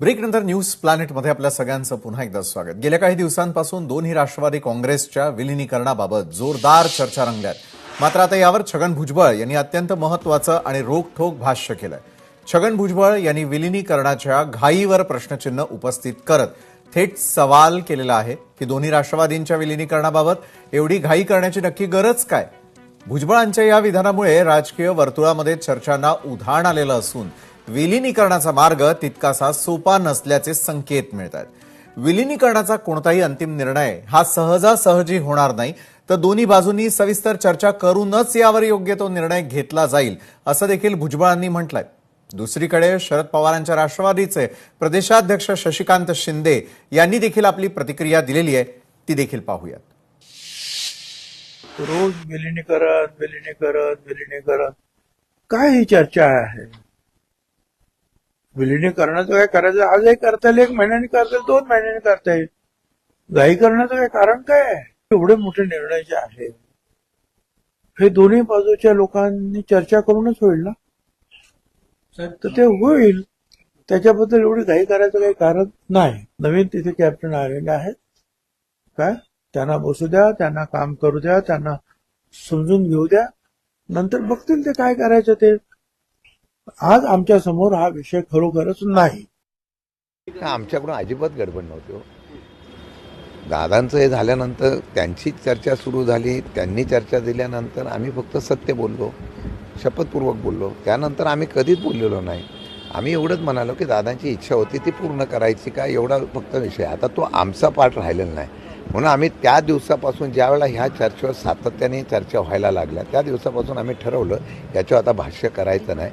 ब्रेकनंतर news प्लॅनेटमध्ये आपल्या सगळ्यांचं पुन्हा एकदा स्वागत। गेल्या काही दिवसांपासून दोन्ही राष्ट्रवादी काँग्रेसच्या विलिनीकरणाबाबत जोरदार चर्चा रंगल्यात। मात्र आता यावर छगन भुजबळ यांनी अत्यंत महत्त्वाचं आणि रोखठोक भाष्य केलंय। छगन भुजबळ यांनी विलिनीकरणाच्या घाईवर प्रश्नचिन्ह उपस्थित करत थेट सवाल केलेला आहे की दोन्ही राष्ट्रवादींच्या विलिनीकरणाबाबत एवढी घाई करण्याची नक्की गरज काय। भुजबळांच्या या विधानामुळे राजकीय वर्तुळामध्ये चर्चांना उधाण आलेलं असून विलिनीकरणाचा मार्ग तितकासा सोपा नसल्याचे संकेत मिळतात। विलिनीकरणाचा कोणताही अंतिम निर्णय हा सहजासहजी होणार नाही, तर दोन्ही बाजूंनी सविस्तर चर्चा करूनच यावर योग्य तो निर्णय घेतला जाईल, असं देखील भुजबळांनी म्हटलंय। दुसरीकडे शरद पवारांच्या राष्ट्रवादीचे प्रदेशाध्यक्ष शशिकांत शिंदे यांनी देखील आपली प्रतिक्रिया दिलेली आहे, ती देखील पाहूयात। रोज विलिनीकरण काय ही चर्चा आहे? विलिनीकरणाचं काय करायचं? आजही करता येईल, 1 महिन्याने करता येईल, 2 महिन्याने करता येईल। घाई करण्याचं काय कारण काय आहे? एवढे मोठे निर्णय जे आहे हे दोन्ही बाजूच्या लोकांनी चर्चा करूनच होईल ना, तर ते होईल। त्याच्याबद्दल एवढी घाई करायचं काही कारण नाही। नवीन तिथे कॅप्टन आलेले आहेत, काय त्यांना बसू द्या, त्यांना काम करू द्या, त्यांना समजून घेऊ द्या, नंतर बघतील ते काय करायचं ते। आज आमच्या समोर हा विषय खरोखरच नाही। आमच्याकडून अजिबात गडबड नव्हती हो। दादांचं हे झाल्यानंतर त्यांची चर्चा सुरू झाली, त्यांनी चर्चा दिल्यानंतर आम्ही फक्त सत्य बोललो, शपथपूर्वक बोललो। त्यानंतर आम्ही कधीच बोललेलो नाही। आम्ही एवढंच म्हणालो की दादांची इच्छा होती ती पूर्ण करायची का, एवढा फक्त विषय। आता तो आमचा पाठ राहिलेला नाही, म्हणून आम्ही त्या दिवसापासून ज्यावेळेला ह्या चर्चेवर सातत्याने चर्चा व्हायला लागल्या त्या दिवसापासून आम्ही ठरवलं याच्यावर आता भाष्य करायचं नाही।